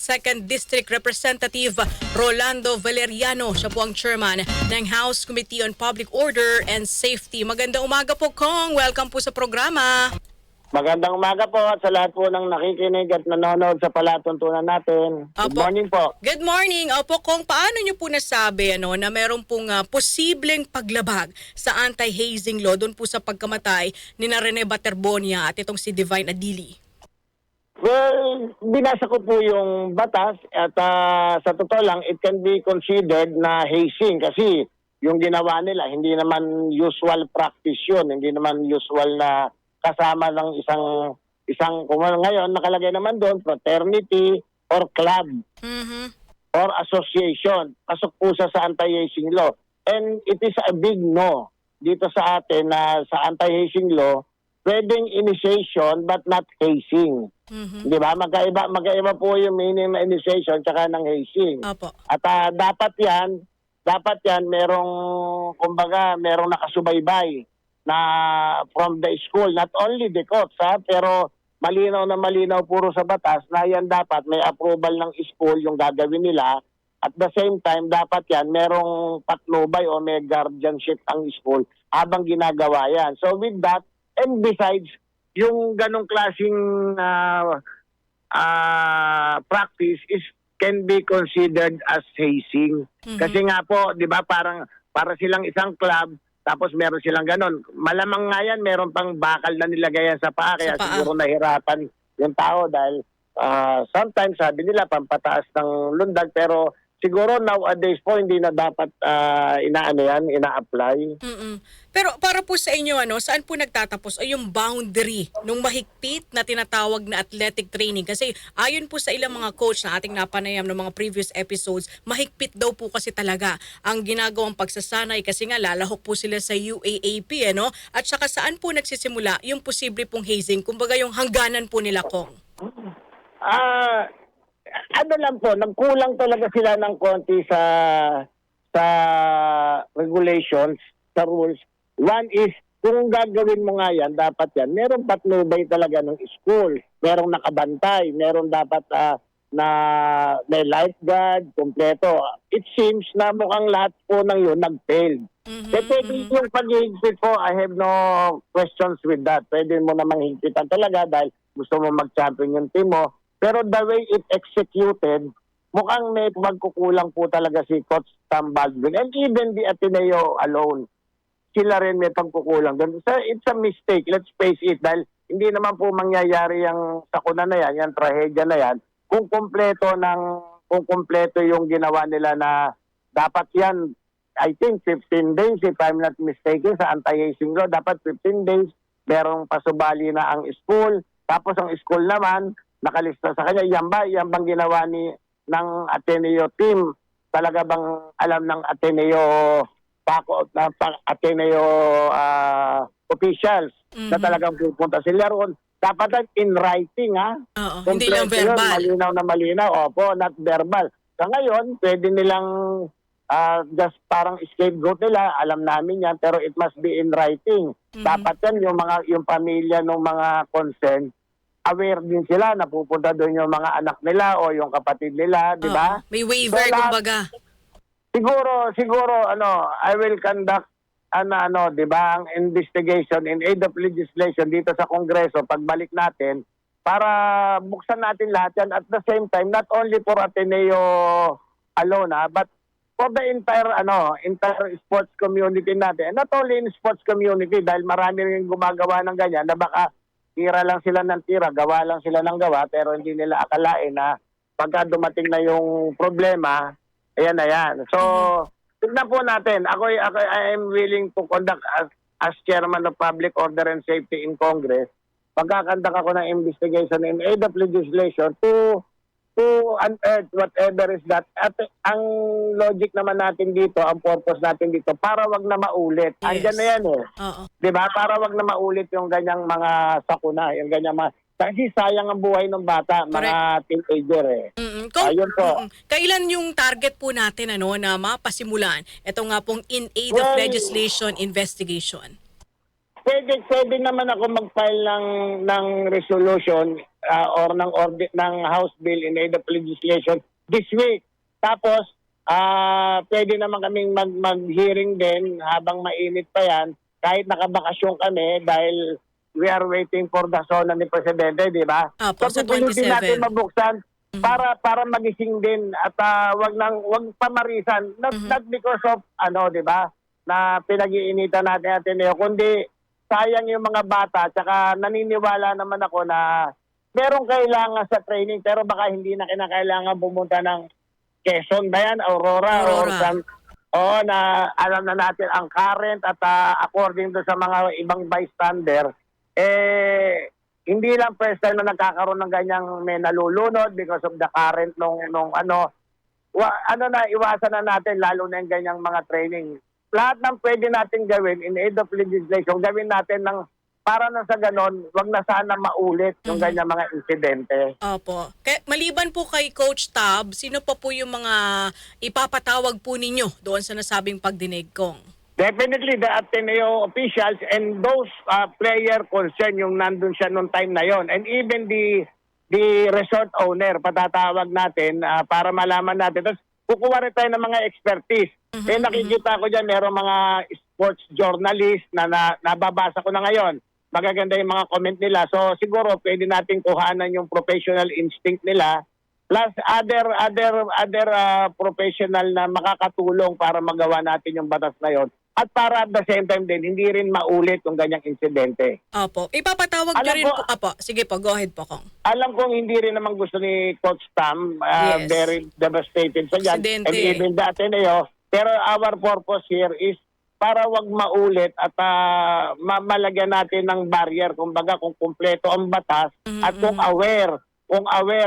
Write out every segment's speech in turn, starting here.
2nd District Representative Rolando Valeriano. Siya po ang chairman ng House Committee on Public Order and Safety. Magandang umaga po, Kong. Welcome po sa programa. Magandang umaga po at sa lahat po ng nakikinig at nanonood sa palatuntunan natin. Good Opo. morning po. Good morning. Opo, Kong, paano niyo po nasabi na meron pong posibleng paglabag sa anti-hazing law doon po sa pagkamatay ni Rene Baterbonia at itong si Divine Adili? Well, binasa ko po yung batas at sa totoo lang, it can be considered na hazing kasi yung ginawa nila, hindi naman usual practice yun, hindi naman usual na kasama ng isang kung ngayon nakalagay naman doon, fraternity or club or association. Pasok po sa anti-hazing law. And it is a big no dito sa atin na sa anti-hazing law, pwedeng initiation but not hazing. Di ba? Magkaiba po yung meaning ng initiation tsaka ng hazing. Opo. At dapat yan merong kumbaga merong nakasubaybay na from the school, not only the courts pero malinaw na malinaw puro sa batas na yan dapat may approval ng school yung gagawin nila. At the same time, dapat yan merong patnubay o may guardianship ang school habang ginagawa yan. So with that, and besides, yung ganong klaseng practice can be considered as hazing. Kasi nga po, di ba, para silang isang club, tapos meron silang ganon. Malamang nga yan, meron pang bakal na nilagayan sa paa, kaya siguro nahirapan yung tao dahil sometimes sabi nila pampataas ng lundag, pero siguro nowadays po hindi na dapat ina-apply. Pero para po sa inyo, saan po nagtatapos o yung boundary nung mahigpit na tinatawag na athletic training? Kasi ayon po sa ilang mga coach na ating napanayam ng mga previous episodes, mahigpit daw po kasi talaga ang ginagawang pagsasanay kasi nga lalahok po sila sa UAAP, At saka saan po nagsisimula yung posible pong hazing? Kumbaga yung hangganan po nila, Kong. Ano lang po, nagkulang talaga sila ng konti sa regulations, sa rules. One is, kung gagawin mo nga yan, dapat yan, meron patnubay talaga ng school. Merong nakabantay, meron dapat na may lifeguard, kompleto. It seems na mukhang lahat po ng yun nag-failed. Pwede yung pag-higpit po, I have no questions with that. Pwede mo namang higpitan talaga dahil gusto mo mag-champion yung team mo. Pero the way it executed, mukhang may magkukulang po talaga si Coach Sam Baldwin. And even the Ateneo alone, sila rin may pagkukulang doon. So it's a mistake, let's face it, dahil hindi naman po mangyayari yung sakuna na yan, yung trahedya na yan, kung kumpleto yung ginawa nila na dapat yan, I think 15 days, if I'm not mistaken, sa anti-hazing law, dapat 15 days, merong pasubali na ang school, tapos ang school naman, nakalista sa kanya, yan bang ginawa ng Ateneo team? Talaga bang alam ng Ateneo Ateneo officials na talagang pupunta sila roon? Dapat in writing, hindi lang verbal. Malinaw na malinaw. Opo, not verbal. Sa ngayon, pwede nilang just parang scapegoat nila, alam namin yan, pero it must be in writing. Dapat yan, yung pamilya ng mga concerned, aware din sila na pupunta doon yung mga anak nila o yung kapatid nila, di ba? May waiver, kumbaga. Siguro, I will conduct, di ba, ang investigation in aid of legislation dito sa Kongreso, pagbalik natin, para buksan natin lahat yan. At the same time, not only for Ateneo alone, but for the entire sports community natin. And not only in sports community, dahil marami rin gumagawa ng ganyan, na baka tira lang sila ng tira, gawa lang sila ng gawa, pero hindi nila akalain na pagka dumating na yung problema, ayan na yan. So, tignan po natin. I am willing to conduct as chairman of Public Order and Safety in Congress. Pagkakandak ako ng investigation in aid of legislation to unearth whatever is that. At ang logic naman natin dito, ang purpose natin dito, para wag na maulit. Yes. Andyan na yan Diba? Para wag na maulit yung ganyang mga sakuna, yung ganyang mga... Kasi sayang ang buhay ng bata, mga teenager Ayun po. Kailan yung target po natin na mapasimulan? Ito nga pong in aid of legislation investigation. Pwede naman ako mag-file ng resolution or ng House Bill in aid of legislation this week. Tapos pwede naman kaming mag-hearing din habang mainit pa yan kahit nakabakasyon kami dahil we are waiting for the zona ni Presidente, di ba? Apo, sa pipilitin 27. natin mabuksan para magising din at wag pamarisan not because of di ba na pinag-iinitan natin Ateneo, kundi sayang yung mga bata tsaka naniniwala naman ako na merong kailangan sa training pero baka hindi na kinakailangan pumunta ng Quezon ba yan, Aurora. Or na alam na natin ang current at according to sa mga ibang bystander hindi lang first time na nagkakaroon ng ganyang may nalulunod because of the current iwasan na natin lalo na yung ganyang mga training. Lahat ng pwede natin gawin in aid of legislation, gawin natin ng para na sa ganon, wag na sana maulit yung ganyang mga insidente. Opo. Maliban po kay Coach Tab, sino pa po yung mga ipapatawag po ninyo doon sa nasabing pagdinig kong? Definitely the Ateneo officials and those player concerned yung nandun siya nung time na yon, and even the resort owner patatawag natin para malaman natin. Tapos kukuha rin tayo ng mga expertise. Nakikita ko dyan meron mga sports journalist na nababasa ko na ngayon. Magaganda yung mga comment nila. So siguro pwede natin kuhanan yung professional instinct nila plus other professional na makakatulong para magawa natin yung batas na yon. At para at the same time din, hindi rin maulit yung ganyang insidente. Opo. Ipapatawag nyo rin po. Opo. Sige po, go ahead po, Kong. Alam kong hindi rin naman gusto ni Coach Tam, Yes. very devastated sa dyan. Insidente. And even the Ateneo. Pero our purpose here is para wag maulit at malagyan natin ng barrier. Kumbaga kung kumpleto ang batas at kung aware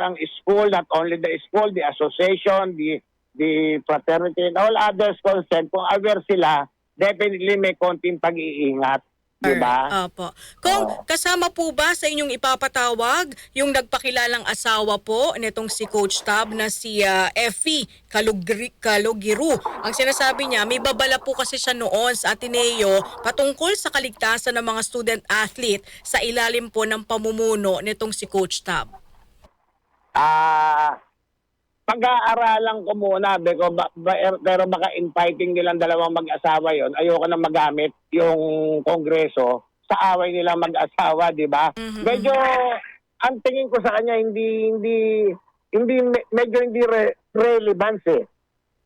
ang school, not only the school, the association, the fraternity, and all others concerned, kung aware sila, definitely may konting pag-iingat. Diba? Opo. Kung kasama po ba sa inyong ipapatawag yung nagpakilalang asawa po nitong si Coach Tab na si Effie Calogiru? Ang sinasabi niya, may babala po kasi siya noon sa Ateneo patungkol sa kaligtasan ng mga student athlete sa ilalim po ng pamumuno nitong si Coach Tab. Pag-aaralan ko muna, pero baka infighting nilang dalawang mag-asawa yon. Ayoko na magamit yung kongreso sa away nilang mag-asawa, di ba? Medyo, ang tingin ko sa kanya, medyo hindi relevance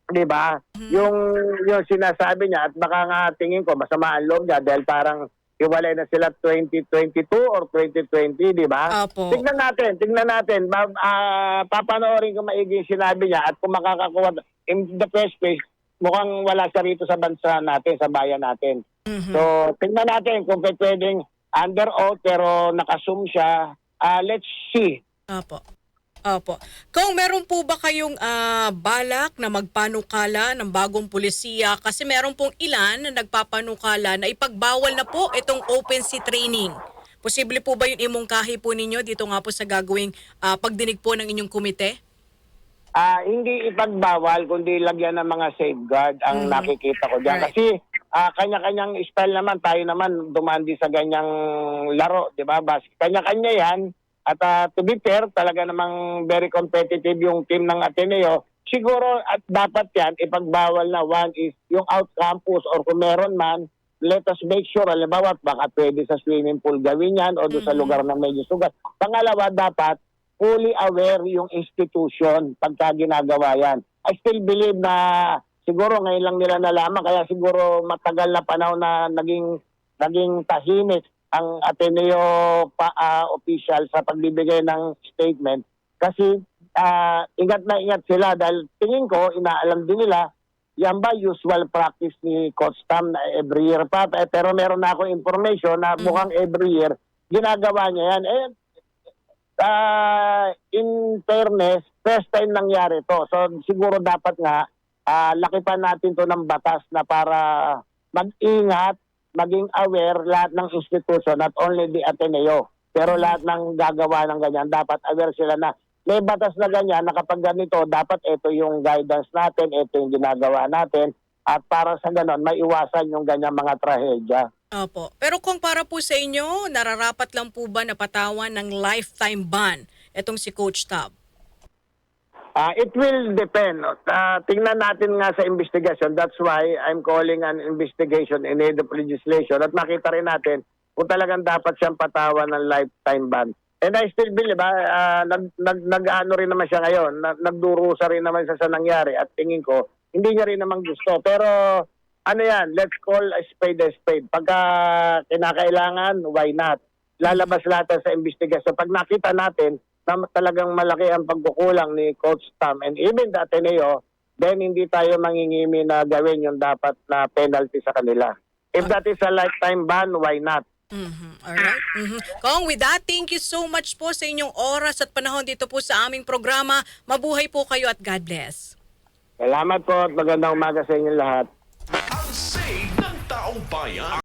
di ba? Yung sinasabi niya, at baka nga tingin ko, masama ang loob niya dahil parang iwalay na sila 2022 or 2020, di ba? Opo. Tignan natin. Papanoorin ko maigi yung sinabi niya at kung makakakuha, in the first place, mukhang wala siya rito sa bansa natin, sa bayan natin. So, tignan natin kung pwedeng under oath pero nakasum siya. Let's see. Opo. Kung meron po ba kayong balak na magpanukala ng bagong pulisiya? Kasi meron pong ilan na nagpapanukala na ipagbawal na po itong open sea training. Posible po ba yung imungkahi po ninyo dito nga po sa gagawing pagdinig po ng inyong komite? Hindi ipagbawal, kundi lagyan ng mga safeguard ang nakikita ko dyan. Right. Kasi kanya-kanyang style naman, tayo naman dumandi sa ganyang laro, di ba? Kanya-kanya yan. At to be fair, talaga namang very competitive yung team ng Ateneo. Siguro at dapat yan, ipagbawal na. One is yung out campus or kung meron man, let us make sure, halimbawa, baka pwede sa swimming pool gawin yan o doon sa lugar ng medyo sugat. Pangalawa, dapat fully aware yung institution pagka ginagawa yan. I still believe na siguro ngayon lang nila nalaman, kaya siguro matagal na panahon na naging tahimik ang Ateneo official sa pagbibigay ng statement kasi ingat na ingat sila dahil tingin ko inaalam din nila yan ba usual practice ni Coach Tam na every year pa pero meron na ako information na mukhang every year ginagawa niya yan in fairness first time nangyari to so siguro dapat nga lakipan natin to ng batas na para mag-ingat maging aware lahat ng institution, not only the Ateneo, pero lahat ng gagawa ng ganyan, dapat aware sila na may batas na ganyan na kapag ganito, dapat ito yung guidance natin, ito yung ginagawa natin, at para sa ganon, maiwasan yung ganyang mga trahedya. Opo. Pero kung para po sa inyo, nararapat lang po ba na patawan ng lifetime ban itong si Coach Tab? It will depend. Tingnan natin nga sa investigation. That's why I'm calling an investigation in aid of legislation. At makita rin natin kung talagang dapat siyang patawan ng lifetime ban. And I still believe, nag-ano rin naman siya ngayon. Nagdurusa rin naman siya sa nangyari. At tingin ko, hindi niya rin naman gusto. Pero ano yan, let's call a spade a spade. Pagka kinakailangan, why not? Lalabas lahat sa investigation. Pag nakita natin na talagang malaki ang pagkukulang ni Coach Tam and even the Ateneo, then hindi tayo mangingimi na gawin yung dapat na penalty sa kanila. If that is a lifetime ban, why not? Alright. Kong, with that, thank you so much po sa inyong oras at panahon dito po sa aming programa. Mabuhay po kayo at God bless. Salamat po at magandang umaga sa inyo lahat. Ang say ng taong bayan.